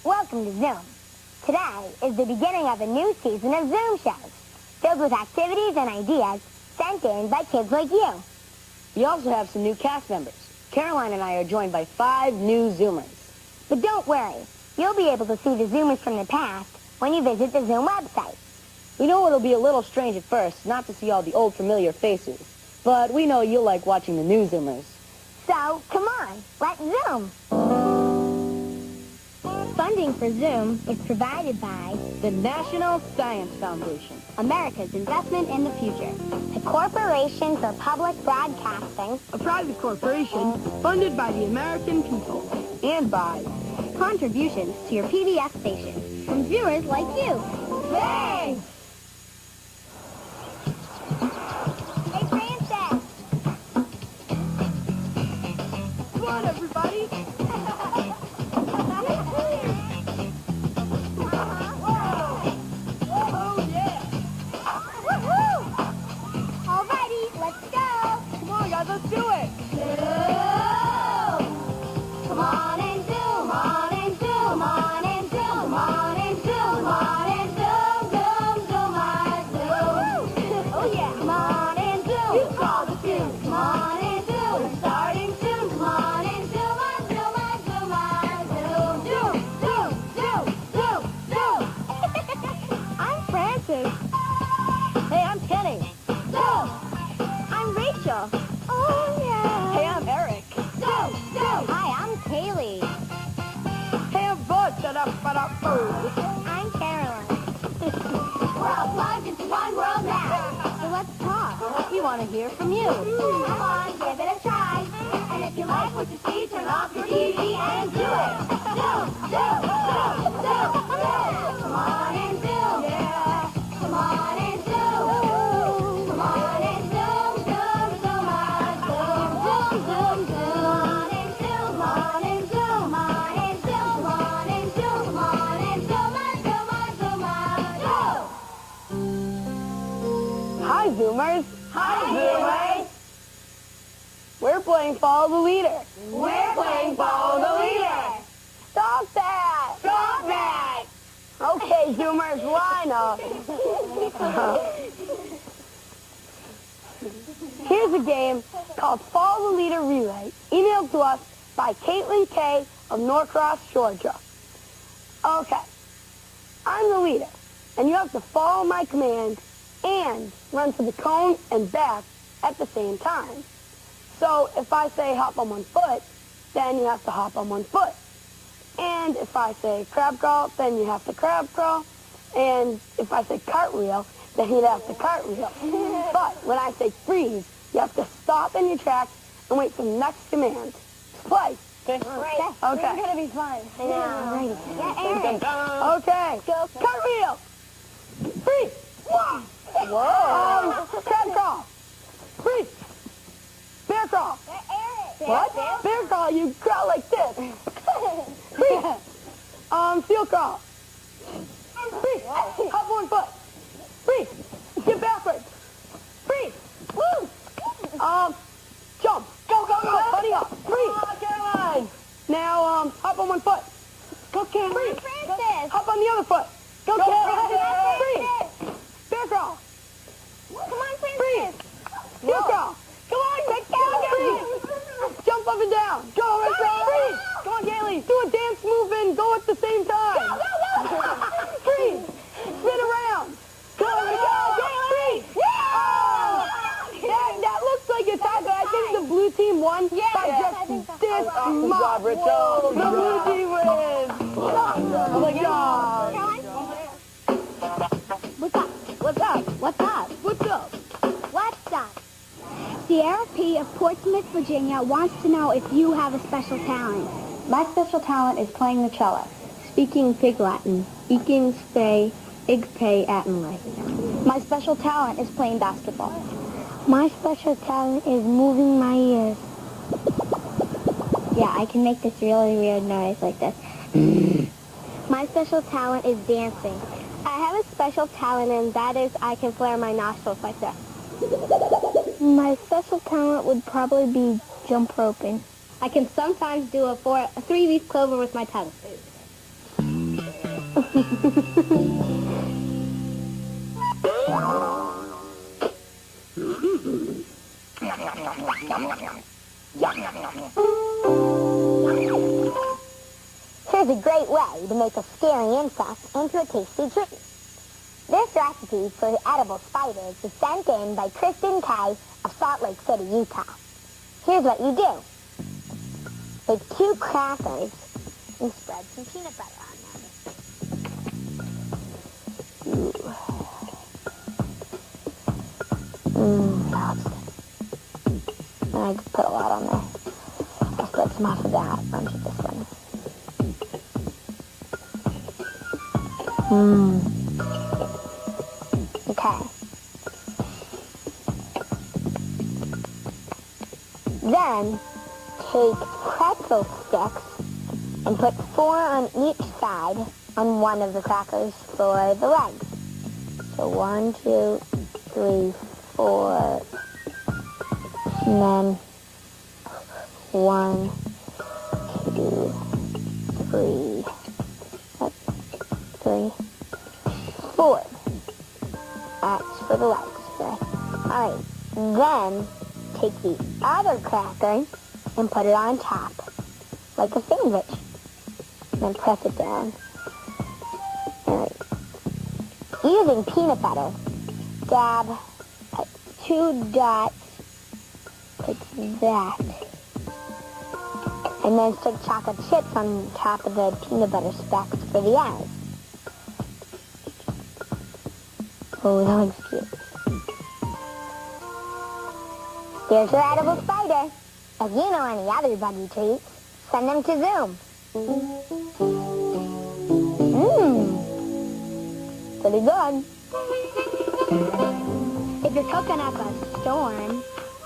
Welcome to Zoom. Today is the beginning of a new season of Zoom shows, filled with activities and ideas sent in by kids like you. We also have some new cast members. Caroline and I are joined by 5 new Zoomers. But don't worry, you'll be able to see the Zoomers from the past when you visit the Zoom website. We know it'll be a little strange at first not to see all the old familiar faces, but we know you'll like watching the new Zoomers. So, come on, let's Zoom. Funding for Zoom is provided by The National Science Foundation, America's Investment in the Future, the Corporation for Public Broadcasting, a private corporation funded by the American people, and by contributions to your PBS station from viewers like you. Thanks! Hey, Francis! Come on, everybody! Oh, yeah! Alrighty, let's go! Come on, guys, let's do it! Come on and zoom, on and zoom, on and zoom, on and zoom, on and zoom, zoom, zoom, on zoom. Oh yeah, come on and zoom. You call the zoom. Come on and zoom. We're starting soon. Come on and zoom, on zoom, on zoom, on zoom, zoom, zoom, zoom, zoom, zoom. I'm Francis. Hey, I'm Kenny. Zoom. I'm Rachel. Oh yeah. Hey, I'm Eric. Zoom, zoom. Hi, I'm Kaylee. Hey, I'm Bud. Da-da-ba-da-boo. I'm Caroline. We're all plugged into one world now. So let's talk. We want to hear from you. Come on, give it a try. And if you like what you see, turn off your TV and do it. Zoom, zoom, zoom, zoom, zoom. Come on and zoom. Yeah. Come on and zoom. Come on and zoom, zoom, zoom, on zoom, zoom, zoom, zoom. Come on and zoom, on and zoom, on and zoom, on and zoom, on and zoom, on zoom, on zoom. Hi, Zoomers. Hi, viewers. We're playing Follow the Leader. We're playing Follow the Leader. Stop that! Stop that! Okay, Zoomers, line up. Here's a game called Follow the Leader Relay, emailed to us by Caitlin K. of Norcross, Georgia. Okay, I'm the leader, and you have to follow my command and run to the cone and back at the same time. So if I say hop on one foot, then you have to hop on one foot. And if I say crab crawl, then you have to crab crawl. And if I say cartwheel, then you'd have to cartwheel. But when I say freeze, you have to stop in your tracks and wait for the next command. Play. Okay. Right. Okay. It's gonna be fun. I know. Yeah, Eric. Okay. Go. Cartwheel. Freeze. Whoa. Crab crawl. Freeze. Bear crawl. Eric. What? Bear crawl, you crawl like this. Freeze. Seal crawl. Freeze. Hop one foot. Freeze. Get backwards. Freeze. Woo. Jump. Go, go, go. Buddy up. Freeze. Caroline. Now, hop on one foot. Go, Caroline. Freeze. Francis. Hop on the other foot. Go, Caroline. Freeze. Bear crawl. Come on, Freeze. Francis. Seal crawl. Come on, quick, Freeze. Jump up and down. Go, right there. Freeze. Come on, Kaylee. Do a dance move and go at the same time. Go, go, go. Freeze. Spin around. Go, Kaylee. Freeze. Oh, that looks like a tie, but I think the blue team won by I think just that's this right. much. Rachel. The blue team wins. Oh, my God. What's up? What's up? What's up? What's up? What's up? Sierra P. of Portsmouth, Virginia wants to know if you have a special talent. My special talent is playing the cello, speaking Pig Latin, eking spay, ig pay atenley. My special talent is playing basketball. My special talent is moving my ears. Yeah, I can make this really weird noise like this. My special talent is dancing. I have a special talent, and that is I can flare my nostrils like this. My special talent would probably be jump roping. I can sometimes do a 3-leaf clover with my tongue. Here's a great way to make a scary insect into a tasty treat. This recipe for edible spiders was sent in by Kristen Kay of Salt Lake City, Utah. Here's what you do. Take 2 crackers and spread some peanut butter on them. That's good. And I just put a lot on there. I'll spread some off of that onto this one. Okay. Then, take pretzel sticks and put 4 on each side on one of the crackers for the legs. So 1, 2, 3, 4, and then 1, 2, 3, 4. That's for the legs. Okay. Alright, then take the other cracker and put it on top, like a sandwich. Then press it down. Alright. Using peanut butter, dab 2 dots like that. And then stick chocolate chips on top of the peanut butter specks for the eyes. Oh, that looks cute. There's your edible spider. If you know any other buggy treats, send them to Zoom. Pretty good. If you're cooking up a storm,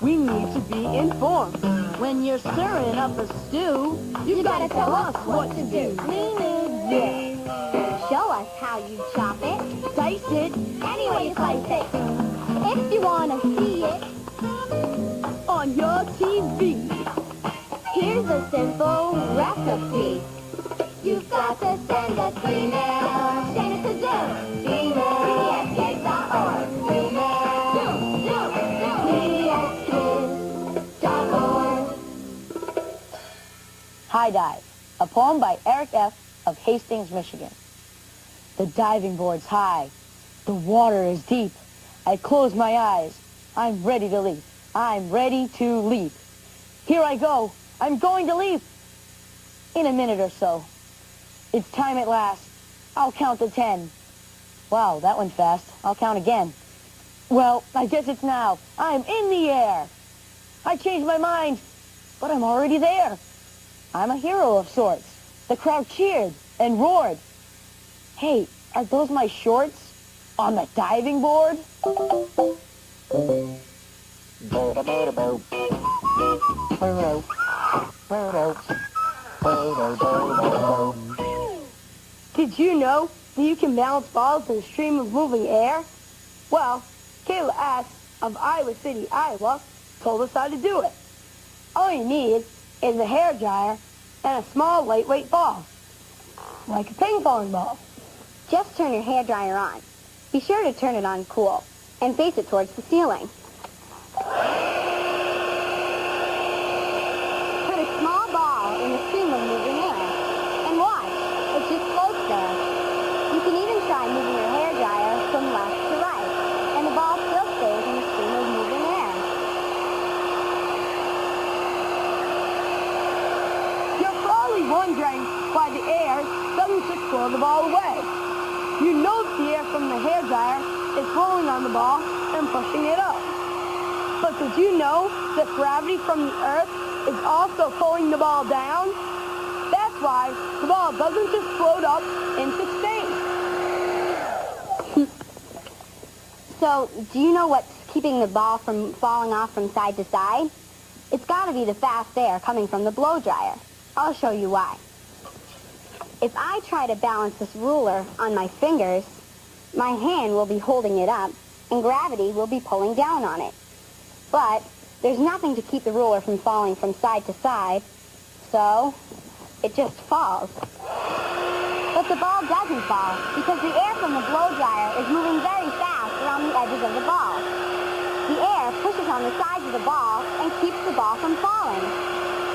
We need to be informed. When you're stirring up a stew, you gotta tell us what to do. we need this. Show us how you chop it. Dice it Any way you slice it. If you want to see it, on your TV. here's a simple recipe. You've got to send us email. Send it to Zoom. Email. PSKids.org. Email. Zoom. PSKids.org. High Dive, a poem by Eric F. of Hastings, Michigan. The diving board's high. The water is deep. I close my eyes. I'm ready to leap. I'm ready to leap. Here I go. I'm going to leap. In a minute or so. It's time at last. I'll count to 10. Wow, that went fast. I'll count again. Well, I guess it's now. I'm in the air. I changed my mind, but I'm already there. I'm a hero of sorts. The crowd cheered and roared. Hey, are those my shorts on the diving board? Did you know that you can balance balls in a stream of moving air? Well, Kayla S. of Iowa City, Iowa, told us how to do it. All you need is a hair dryer and a small lightweight ball, like a ping pong ball. Just turn your hairdryer on. Be sure to turn it on cool and face it towards the ceiling. Put a small ball in a stream of moving air and watch. It just floats there. You can even try moving your hairdryer from left to right, and the ball still stays in the stream of moving air. You're probably wondering why the air doesn't just blow the ball away. You know that the air from the hairdryer is pulling on the ball and pushing it up. But did you know that gravity from the earth is also pulling the ball down? That's why the ball doesn't just float up into space. So, do you know what's keeping the ball from falling off from side to side? It's got to be the fast air coming from the blow dryer. I'll show you why. If I try to balance this ruler on my fingers, my hand will be holding it up, and gravity will be pulling down on it. But there's nothing to keep the ruler from falling from side to side, so it just falls. But the ball doesn't fall because the air from the blow dryer is moving very fast around the edges of the ball. The air pushes on the sides of the ball and keeps the ball from falling.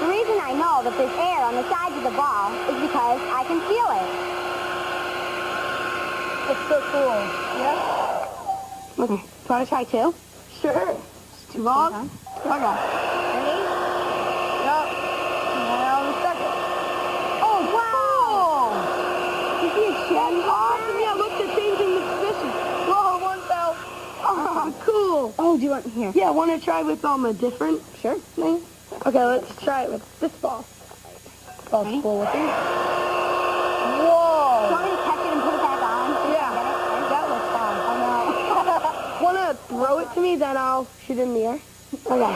The reason I know that there's air on the sides of the ball is because I can feel it. That's so cool. Yeah? Okay. Do you want to try two? Sure. Two balls? Okay. Ready? Yep. Now the second. Oh, wow! You see a shed? Awesome. Yeah, look, they're changing the position. Whoa, one fell. Oh, cool. Oh, do you want here? Yeah, want to try with a different thing? Okay, let's try it with this ball. Ball's Okay. full with it. Do you Whoa! want me to catch it and put it back on? Yeah. That looks fun. Oh, no. Want to throw it to me, then I'll shoot it in the air? Okay. Whoa!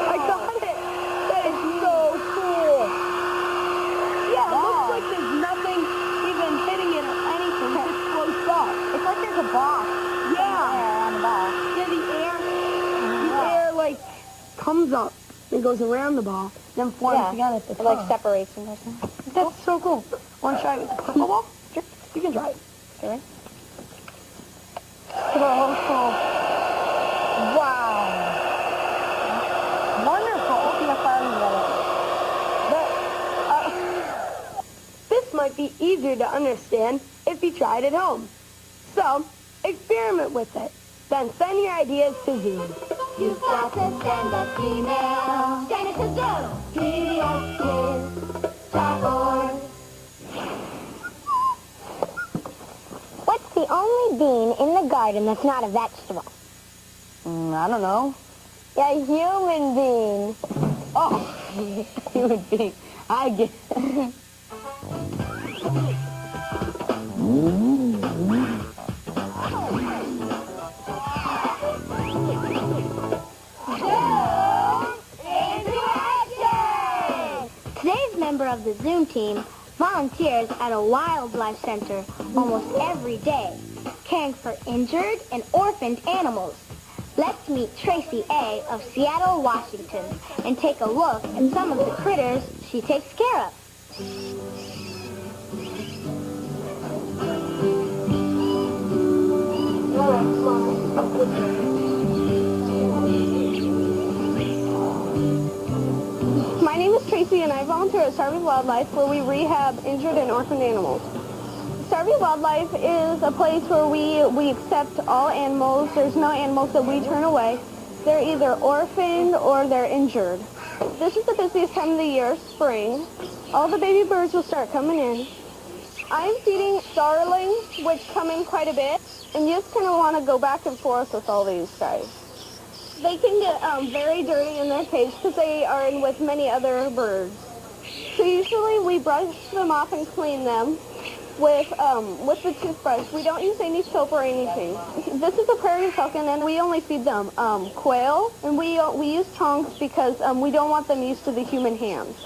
I got it! That is so cool! Yeah, it looks like there's nothing even hitting it or anything. It just floats up. It's like there's a box Yeah. on the ball. Yeah, the air like comes up and goes around the ball, then forms together at the It top. like separates from person. That's so cool. Want to try it with the pickleball? Sure. You can try it. Sure. So cool. Wow. Wonderful. See how far we get it. This might be easier to understand if you tried at home. So, experiment with it. Then send your ideas to Zoom. You've got to send us email. Send it to Zoom. PBSkids.org. What's the only bean in the garden that's not a vegetable? I don't know. A human being. Oh, human being. I get Today's member of the Zoom team volunteers at a wildlife center almost every day, caring for injured and orphaned animals. Let's meet Tracy A. of Seattle, Washington, and take a look at some of the critters she takes care of. My name is Tracy, and I volunteer at Starving Wildlife, where we rehab injured and orphaned animals. Starving Wildlife is a place where we accept all animals. There's no animals that we turn away. They're either orphaned or they're injured. This is the busiest time of the year, spring. All the baby birds will start coming in. I'm feeding starlings, which come in quite a bit, and you just kind of want to go back and forth with all these guys. They can get very dirty in their cage because they are in with many other birds. So usually we brush them off and clean them with the toothbrush. We don't use any soap or anything. This is a prairie falcon, and we only feed them quail, and we use tongs because we don't want them used to the human hands.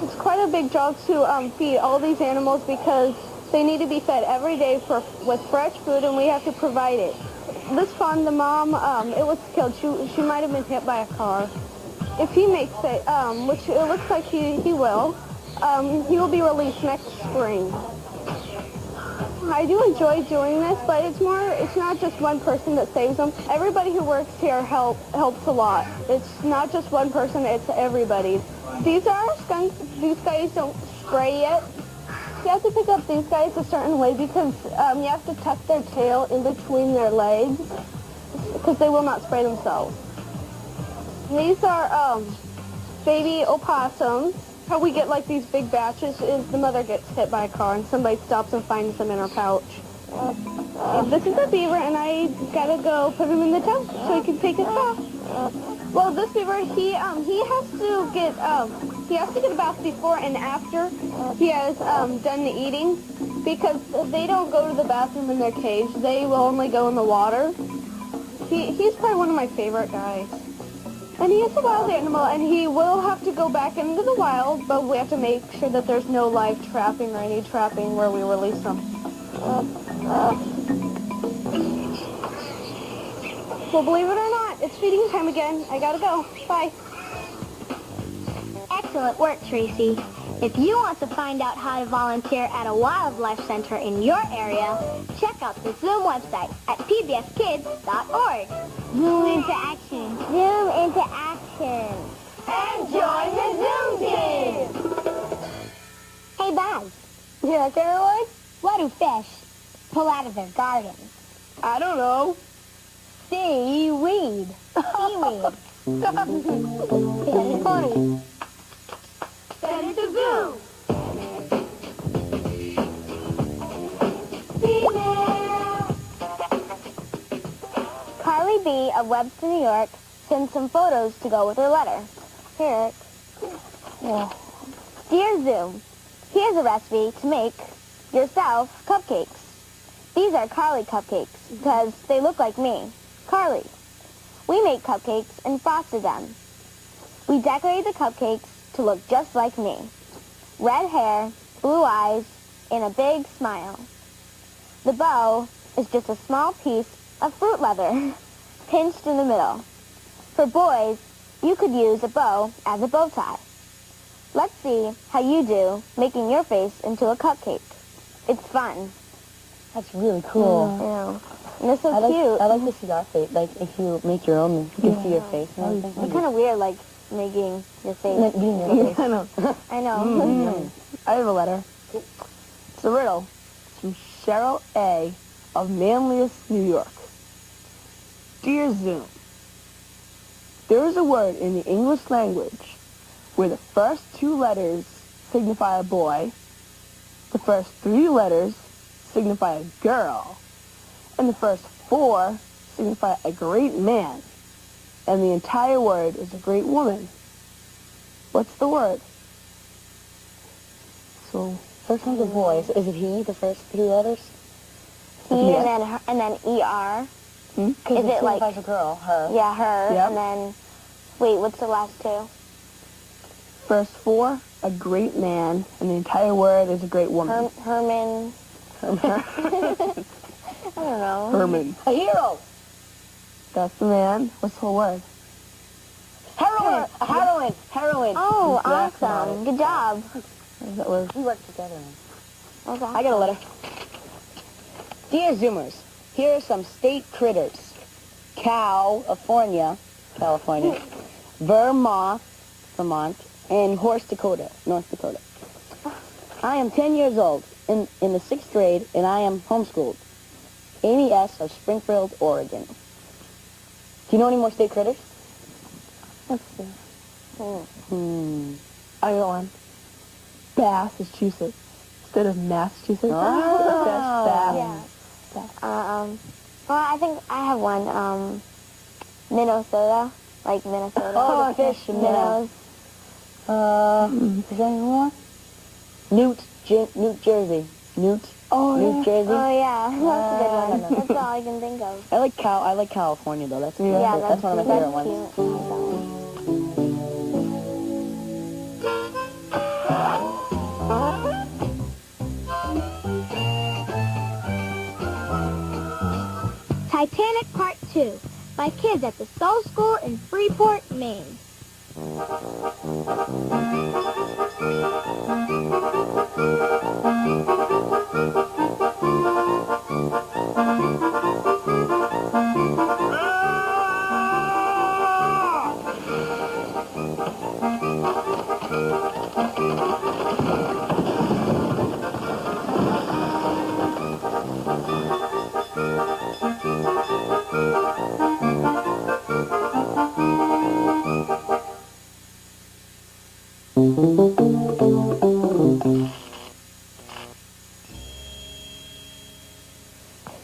It's quite a big job to feed all these animals because they need to be fed every day with fresh food, and we have to provide it. This fawn, the mom, it was killed. She might have been hit by a car. If he makes it, which it looks like he will be released next spring. I do enjoy doing this, but it's not just one person that saves them. Everybody who works here helps a lot. It's not just one person, it's everybody. These are skunks. These guys don't spray yet. You have to pick up these guys a certain way because you have to tuck their tail in between their legs because they will not spray themselves. These are baby opossums. How we get like these big batches is the mother gets hit by a car and somebody stops and finds them in her pouch. This is a beaver, and I gotta go put him in the tub so he can take his bath. Well, this beaver, he has to get a bath before and after he has done the eating because they don't go to the bathroom in their cage. They will only go in the water. He's probably one of my favorite guys. And he is a wild animal, and he will have to go back into the wild, but we have to make sure that there's no live trapping or any trapping where we release them. Well, believe it or not, it's feeding time again. I gotta go. Bye. Excellent. excellent work, Tracy. If you want to find out how to volunteer at a wildlife center in your area, check out the Zoom website at pbskids.org. Zoom into action. Zoom into action. And join the Zoom team! Hey, Buzz, Yeah, Caroline? what do fish pull out of their gardens? I don't know. Seaweed. Seaweed. Very funny. Send it to Zoom! Female! Carly B. of Webster, New York, sent some photos to go with her letter. Here. Yeah. Dear Zoom, here's a recipe to make yourself cupcakes. These are Carly cupcakes because they look like me, Carly. We make cupcakes and frosted them. We decorate the cupcakes to look just like me. Red hair, blue eyes, and a big smile. The bow is just a small piece of fruit leather, pinched in the middle. For boys, you could use a bow as a bow tie. Let's see how you do making your face into a cupcake. It's fun. That's really cool. I know. And it's so I cute. like to see our face. Like, if you make your own, you can see your face and everything. It's kind of weird, like, making your face. Like, being your face. I know. I know. I have a letter. It's a riddle. It's from Cheryl A. of Manlius, New York. Dear Zoom, there is a word in the English language where the first two letters signify a boy, the first three letters signify a girl, and the first four signify a great man, and the entire word is a great woman. What's the word? So, First one's a boy. So is it he, the first three letters? He Yes. and then ER. Because Is it like- signifies a girl, her. Yeah, her. Yep. And then, wait, what's the last two? first four, a great man, and the entire word is a great woman. Herman. I don't know. Herman. A hero. That's the man. What's the whole word? Heroine. A heroine. Heroine. Oh, Exactly. awesome. Good job. That was We work together. Okay. I got a letter. Dear Zoomers, here are some state critters. California, Vermont, and Horse Dakota, North Dakota. I am 10 years old, in the 6th grade, and I am homeschooled. Amy S. of Springfield, Oregon. Do you know any more state critters? Let's see. I got one. Massachusetts. Instead of Massachusetts. Oh. That's Yeah. Well, I think I have one. Minnesota. Like Minnesota. Oh, the fish, Minnows. Is there any more? Newt Jersey. Newt Jersey. Oh, yeah. That's a good no. one. That's all I can think of. I like California though. That's Yeah, that's one of my favorite ones. Cute. Titanic Part 2 by kids at the Soul School in Freeport, Maine.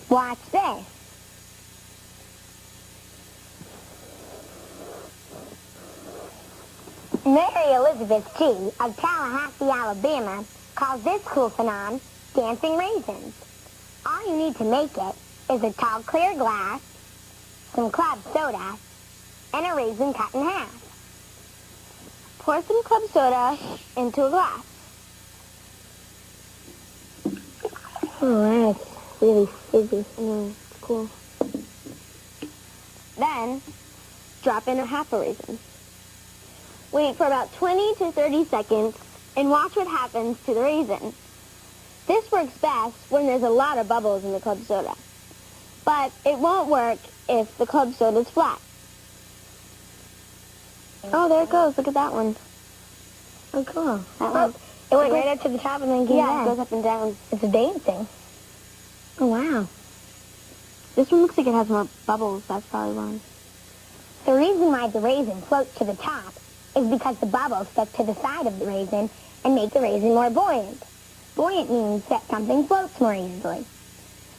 Watch this. Mary Elizabeth G. of Tallahassee, Alabama, calls this cool phenomenon dancing raisins. All you need to make it is a tall clear glass, some club soda, and a raisin cut in half. Pour some club soda into a glass. Oh, that's really fizzy. It's cool. Then, drop in a half a raisin. Wait for about 20 to 30 seconds and watch what happens to the raisin. This works best when there's a lot of bubbles in the club soda. But it won't work if the club soda's flat. Oh, there it goes. Look at that one. Oh, cool. That one. It went right up to the top and then came Yeah, down. it goes up and down. It's a dancing. Oh, wow. This one looks like it has more bubbles. That's probably why. The reason why the raisin floats to the top is because the bubbles stick to the side of the raisin and make the raisin more buoyant. Buoyant means that something floats more easily.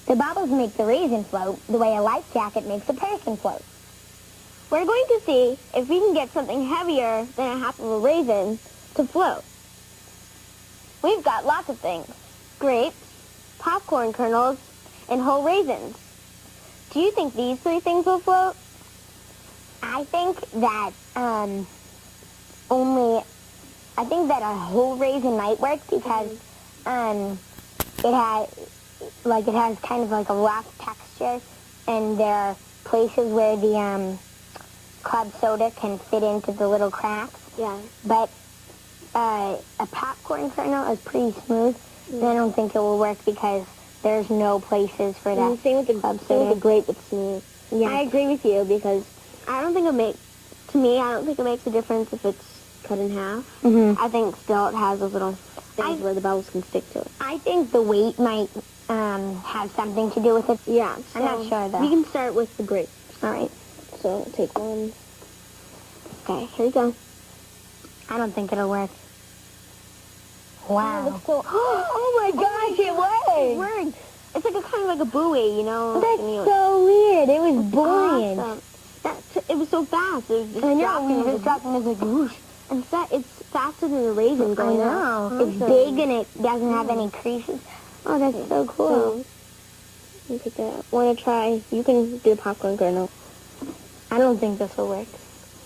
The bubbles make the raisin float the way a life jacket makes a person float. We're going to see if we can get something heavier than a half of a raisin to float. We've got lots of things. Grapes, popcorn kernels, and whole raisins. Do you think these three things will float? I think that a whole raisin might work because it has kind of like a rough texture, and there are places where the club soda can fit into the little cracks. Yeah. But a popcorn kernel is pretty smooth, and I don't think it will work because there's no places for that. Same with the club same with soda. the grape that's smooth. Yeah. I agree with you because I don't think it makes a difference if it's cut in half. Mhm. I think still it has those little things where the bubbles can stick to it. I think the weight might have something to do with it. Yeah. I'm not sure, though. We can start with the grapes. All right. So take one. Okay, here we go. I don't think it'll work. Wow. So, Oh my gosh, it it worked! worked. It's like a kind of like a buoy, you know. That's and you- so weird. It was buoyant. Awesome. It was so fast. It was just I know, dropping we were as just dropping as like whoosh. it's faster than the raisin I going know. up. It's Awesome. big and it doesn't have any creases. Oh, that's so cool. So, you take that. Want to try? You can do the popcorn kernel. I don't think this will work.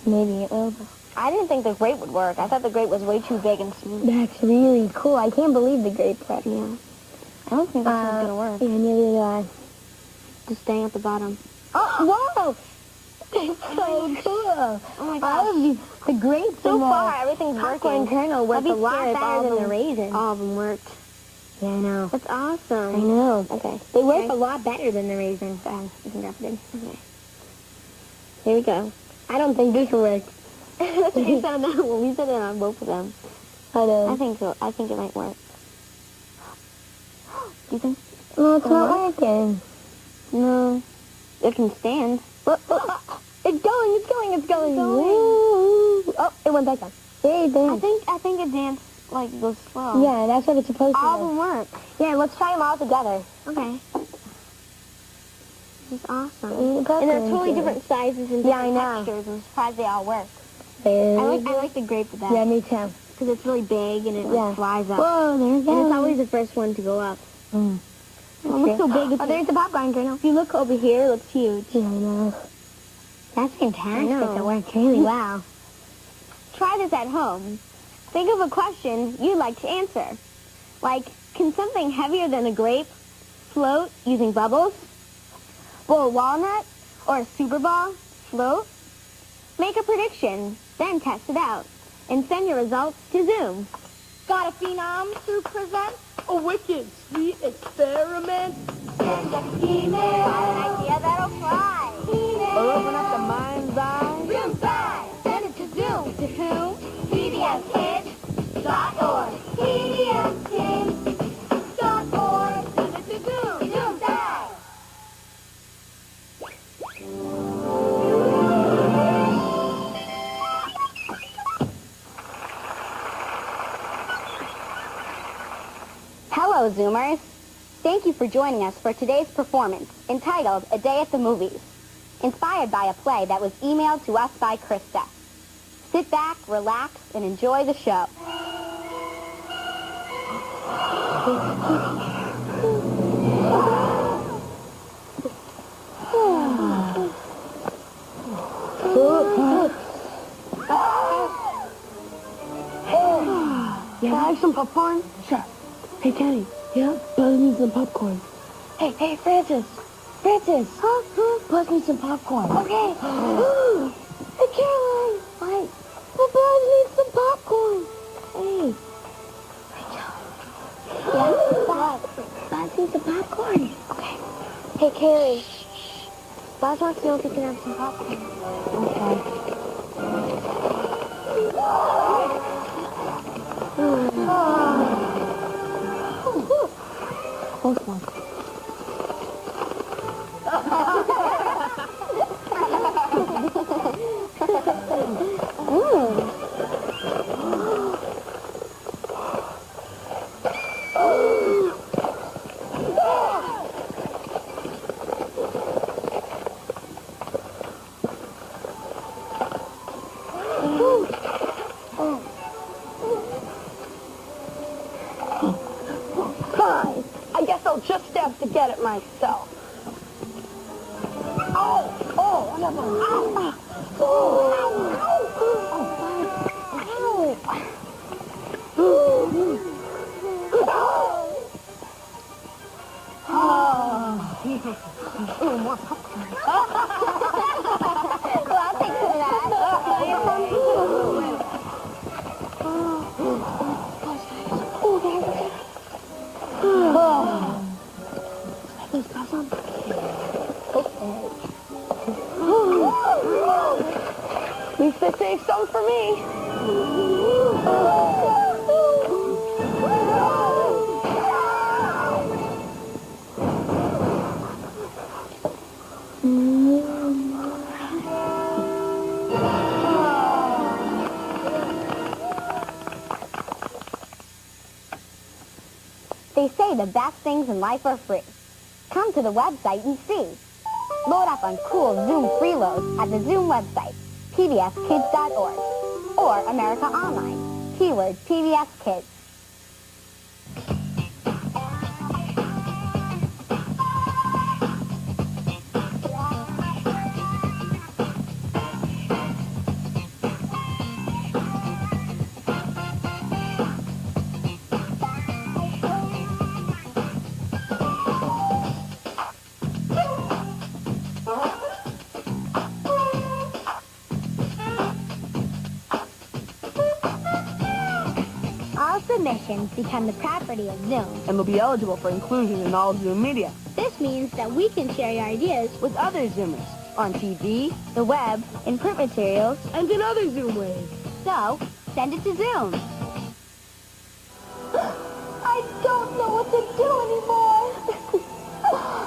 Maybe it will. I didn't think the grape would work. I thought the grape was way too big and smooth. That's really cool. I can't believe the grape worked. Yeah. I don't think this one's gonna work. Yeah, neither do I. Just staying at the bottom. Oh, whoa! It's so cool. Oh my All of these, the grapes So and the far, everything's popcorn working. kernel worked I'll a be lot scared if better all of than the them- raisin. All of them worked. Yeah, I know. That's awesome. I know. Okay. They work Okay. a lot better than the raisin. You can drop it in. Okay. Here we go. I don't think this will work. That's what you said on that one. We said it on both of them. I know. I think so. I think it might work. Do you think? No, it's not working. No. It can stand. It's going, it's going, it's going. going. Woo. Oh, it went back down. Yay, I think it danced like goes slow. Yeah, that's what it's supposed to All of do. them work. Yeah, let's try them all together. Okay. This is awesome. Mm, popcorn And they're totally kernel. different sizes and Yeah, I different know. textures. I'm surprised they all work. There I we go. like the grape the best. Yeah, me too. Because it's really big and it Yeah. like flies up. Whoa, there we go. And it's always the first one to go up. Mm. Oh, it looks so big. Oh, there's the popcorn kernel. If you look over here, it looks huge. Yeah, I know. That's fantastic. I know. It worked really well. Try this at home. Think of a question you'd like to answer. Like, can something heavier than a grape float using bubbles? Will a walnut or a super ball float? Make a prediction, then test it out. And send your results to Zoom. Got a phenom to present? A wicked sweet experiment. Send us an email. Got an idea that'll fly. Open up the mind's eye. Zoom by. Send it to Zoom. To whom? PBSKids.org. PBSKids.org. Send it to Zoom. Zoom by. Hello, Zoomers. Thank you for joining us for today's performance, entitled A Day at the Movies, inspired by a play that was emailed to us by Krista. Sit back, relax, and enjoy the show. Can I have some popcorn? Sure. Hey, Kenny. Yeah? Buzz me some popcorn. Hey, Francis. Francis. Huh? Buzz me some popcorn. Okay. Hey, Caroline. What? Well, Buzz needs some popcorn. Hey. Yeah, Buzz needs some popcorn. Okay. Hey, Kaylee. Buzz wants to know if he can have some popcorn. Okay. Close one. Fine. I guess I'll just have to get it myself. Well, I'll take some of At least they saved some for me. They say the best things in life are free. Come to the website and see. Load up on cool Zoom freeloads at the Zoom website, pbskids.org, or America Online, keyword PBS Kids. All submissions become the property of Zoom. And they'll be eligible for inclusion in all Zoom media. This means that we can share your ideas With other Zoomers on TV the web, in print materials, and in other Zoom ways. so send it to Zoom. I don't know what to do anymore.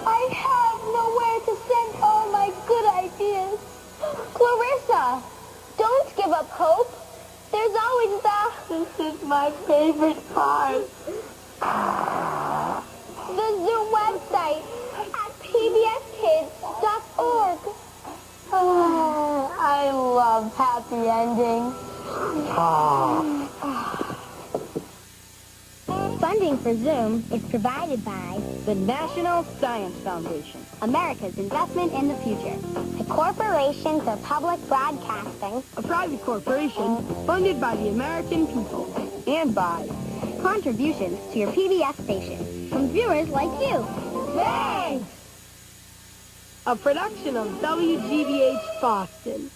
I have nowhere to send all my good ideas. Clarissa, don't give up hope. There's always This is my favorite part. the Zoom website at pbskids.org. I love happy endings. Funding for Zoom is provided by The National Science Foundation. America's Investment in the Future, the Corporation for Public Broadcasting, A private corporation funded by the American people. And by contributions to your PBS station from viewers like you. Thanks! a production of WGBH Boston.